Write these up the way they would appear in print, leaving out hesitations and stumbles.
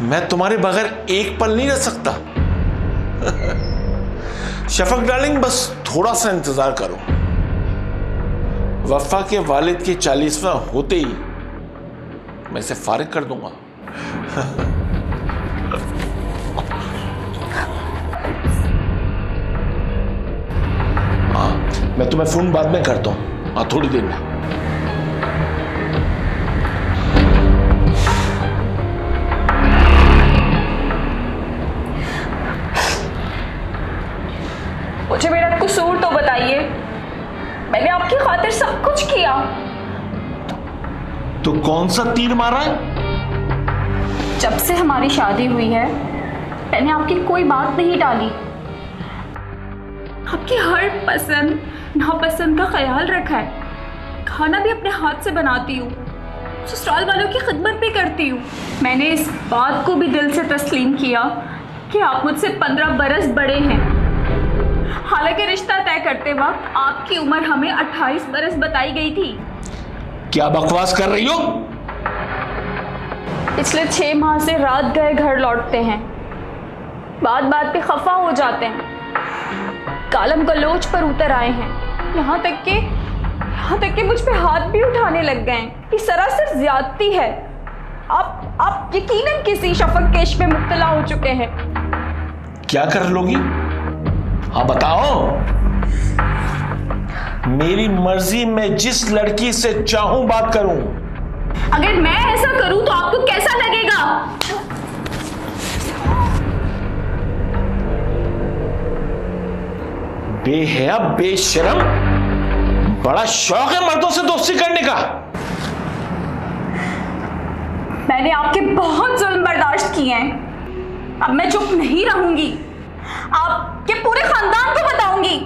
मैं तुम्हारे बगैर एक पल नहीं रह सकता। शफक डार्लिंग, बस थोड़ा सा इंतजार करो। वफा के वालिद के 40वां होते ही मैं इसे फारिग कर दूंगा। हाँ, मैं तुम्हें फोन बाद में करता हूँ। हाँ, थोड़ी देर में। मुझे मेरा कसूर तो बताइए। मैंने आपकी खातिर सब कुछ किया। तो कौन सा तीर मारा है? जब से हमारी शादी हुई है मैंने आपकी कोई बात नहीं टाली। आपकी हर पसंद नापसंद का ख्याल रखा है। खाना भी अपने हाथ से बनाती हूँ, ससुराल वालों की खिदमत भी करती हूँ। मैंने इस बात को भी दिल से तस्लीम किया कि आप मुझसे 15 बरस बड़े हैं। हालांकि रिश्ता तय करते वक्त आपकी उम्र हमें 28 बरस बताई गई थी। क्या बकवास कर रही हो? पिछले 6 माह से रात गए घर लौटते हैं, बात बात पे खफा हो जाते हैं, कालम गलोच पर उतर आए हैं, यहाँ तक कि मुझ पे हाथ भी उठाने लग गए हैं। ये सरासर ज्यादती है। आप यकीनन किसी शफक के इश्क में मुब्तला हो चुके हैं। क्या कर लोगी? हाँ बताओ। मेरी मर्जी, मैं जिस लड़की से चाहूं बात करूं। अगर मैं ऐसा करूं तो आपको कैसा लगेगा? बेहया बेशरम, बड़ा शौक है मर्दों से दोस्ती करने का। मैंने आपके बहुत जुल्म बर्दाश्त किए हैं। अब मैं चुप नहीं रहूंगी। आपके पूरे खानदान को बताऊंगी।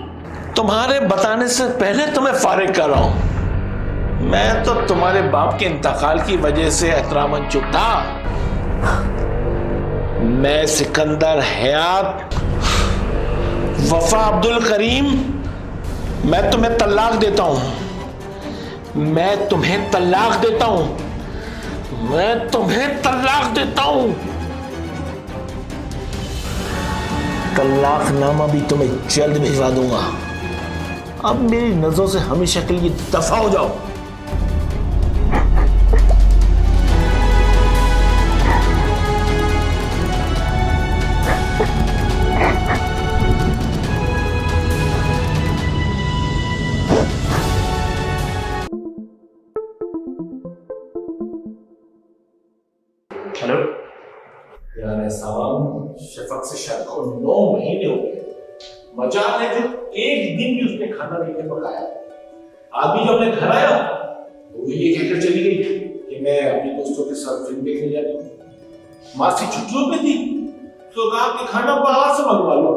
तुम्हारे बताने से पहले तुम्हें फारिग कर रहा हूं। मैं तो तुम्हारे बाप के इंतकाल की वजह से एहतरामन चुप था। मैं सिकंदर हयात वफा अब्दुल करीम, मैं तुम्हें तलाक देता हूं। मैं तुम्हें तलाक देता हूं। मैं तुम्हें तलाक देता हूं। तलाकनामा भी तुम्हें जल्द भिजवा दूंगा। अब मेरी नजरों से हमेशा के लिए दफा हो जाओ। हेलो यार साहब, शफक से शादी को 9 महीने हो गए। मजाल है जो एक दिन भी उसने खाना नहीं पकाया। आदमी जब अपने घर आया तो ये कहकर चली गई कि मैं अपने दोस्तों के साथ फिल्म देखने जा रही हूँ। मासी छुट्टियों पे थी तो कहा कि खाना बाहर से मंगवा लो।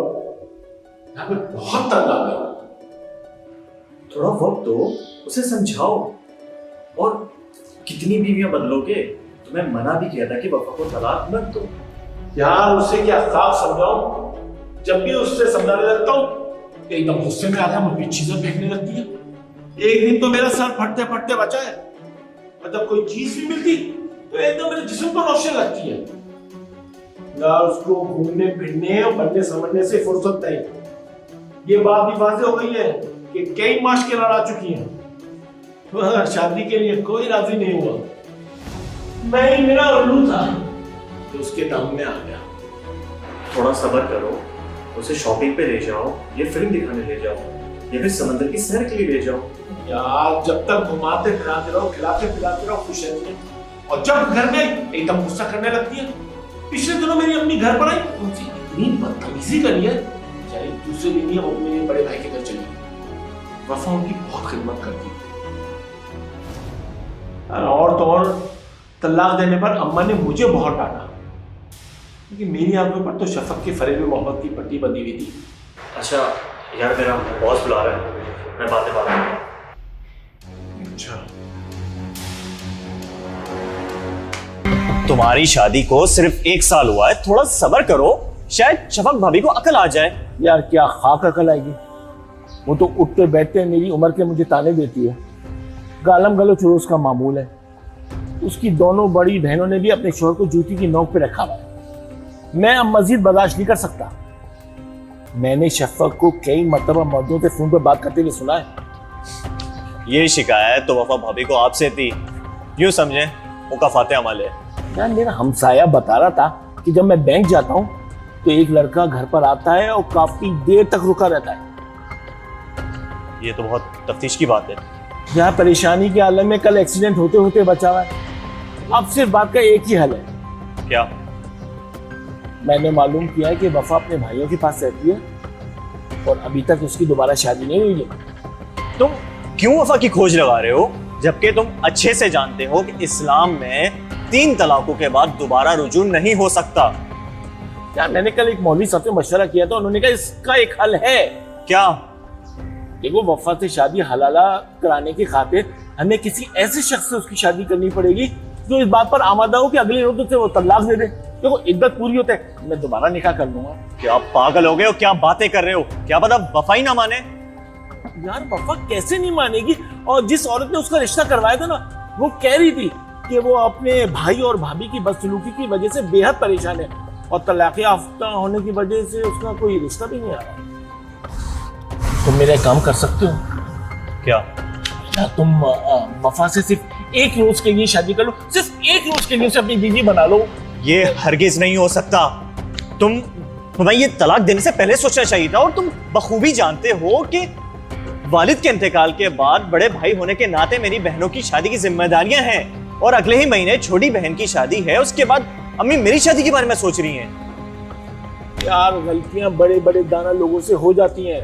यहाँ पे बहुत तंग आ गया। थोड़ा वक्त दो, उसे समझाओ। और कितनी बीवियां बदलोगे? तुम्हें मना भी किया था कि वफा को तलाक मत दो। यार उसे क्या साफ समझाऊं? जब भी उससे समझाने लगता हूँ एकदम गुस्से में आकर मुझे चीजें फेंकने लगती है। एक दिन तो मेरा सर फटते फटते बचा है, और जब कोई चीज भी मिलती तो एकदम मेरे जिस्म पर रोशनी लगती है। यार उसको घूमने फिरने और बनने समझने से फुर्सत नहीं। ये बात भी वाज़ेह हो गई है कि कई माशकें लड़ा चुकी हैं, वह शादी के लिए कोई राजी नहीं हुआ। मैं ही मेरा उल्लू था तो उसके दम में आ गया। थोड़ा सब्र करो, उसे शॉपिंग पे ले जाओ, ये फिल्म दिखाने ले जाओ, या फिर समंदर की सैर के लिए ले जाओ। यार जब तक घुमाते फिराते रहो, खिलाते पिलाते रहो, खुश रहती है, और जब घर में एकदम गुस्सा करने लगती है। पिछले दिनों मेरी अम्मी घर पर आई, उनसे इतनी बदतमीजी करी है, चाहे दूसरे दिन ही वो मेरे बड़े भाई के घर चली। वफा उनकी बहुत खिदमत करती है। और तो और तलाक देने पर अम्मा ने मुझे बहुत डांटा, क्योंकि मेरी आंखों पर तो शफक के फरेब मोहब्बत की पट्टी बंधी हुई थी। अच्छा यार, मेरा बॉस बुला रहा है, मैं बातें बात करूंगा। अच्छा, तुम्हारी शादी को सिर्फ 1 साल हुआ है, थोड़ा सब्र करो, शायद शफक भाभी को अकल आ जाए। यार क्या खाक अकल आएगी? वो तो उठते बैठते मेरी उम्र के मुझे ताने देती है। गालम गलोच रोज का मामूल है। उसकी दोनों बड़ी बहनों ने भी अपने शोहर को जूती की नोक पे रखा हुआ है। मैं अब मजीद बर्दाश्त नहीं कर सकता। मैंने शफक को कई मरतबा मर्दों से फोन पर बात करते हुए सुना है। ये शिकायत तो वफा भाभी को आपसे थी, यूं समझे मुकाफाते अमल है। यार मेरा हमसाया बता रहा था कि जब मैं बैंक जाता हूँ तो एक लड़का घर पर आता है और काफी देर तक रुका रहता है। ये तो बहुत तफ्तीश की बात है। यहाँ परेशानी के आलम में कल एक्सीडेंट होते होते बचा हुआ है। अब सिर्फ बात का एक ही हल है। क्या? मैंने मालूम किया है कि वफा अपने भाइयों के पास रहती है और अभी तक उसकी दोबारा शादी नहीं हुई है। तुम क्यों वफा की खोज लगा रहे हो, जबकि तुम अच्छे से जानते हो कि इस्लाम में 3 तलाकों के बाद दोबारा रुजू नहीं हो सकता। यार मैंने कल एक मौलवी साहब से मशवरा किया था, उन्होंने कहा इसका एक हल है। क्या? देखो, वफा से शादी हलाला कराने की खातिर हमें किसी ऐसे शख्स से उसकी शादी करनी पड़ेगी जो इस बात पर आमादा हो कि अगले रोज उसे वो तलाक दे दे। देखो इद्दत पूरी होते है, मैं दोबारा निकाह कर लूंगा। क्या आप पागल हो गए हो? क्या बातें कर रहे हो? क्या पता वफा ही ना माने। यार वफा कैसे नहीं मानेगी? और जिस औरत ने उसका रिश्ता करवाया था ना, वो कह रही थी कि वो अपने भाई और भाभी की बदसलूकी की वजह से बेहद परेशान है और तलाक याफ्ता होने की वजह से उसका कोई रिश्ता भी नहीं आ रहा। तुम मेरा एक काम कर सकते हो क्या? या तुम वफा से सिर्फ एक रोज के लिए शादी कर लो, सिर्फ एक रोज के लिए उसे अपनी बीवी बना लो। ये हरगिज नहीं हो सकता। तुम्हें ये तलाक देने से पहले सोचना चाहिए था। और तुम बखूबी जानते हो कि वालिद के इंतकाल के बाद बड़े भाई होने के नाते मेरी बहनों की शादी की जिम्मेदारियां हैं और अगले ही महीने छोटी बहन की शादी है। उसके बाद अम्मी मेरी शादी के बारे में सोच रही हैं। यार गलतियां बड़े बड़े दाना लोगों से हो जाती हैं।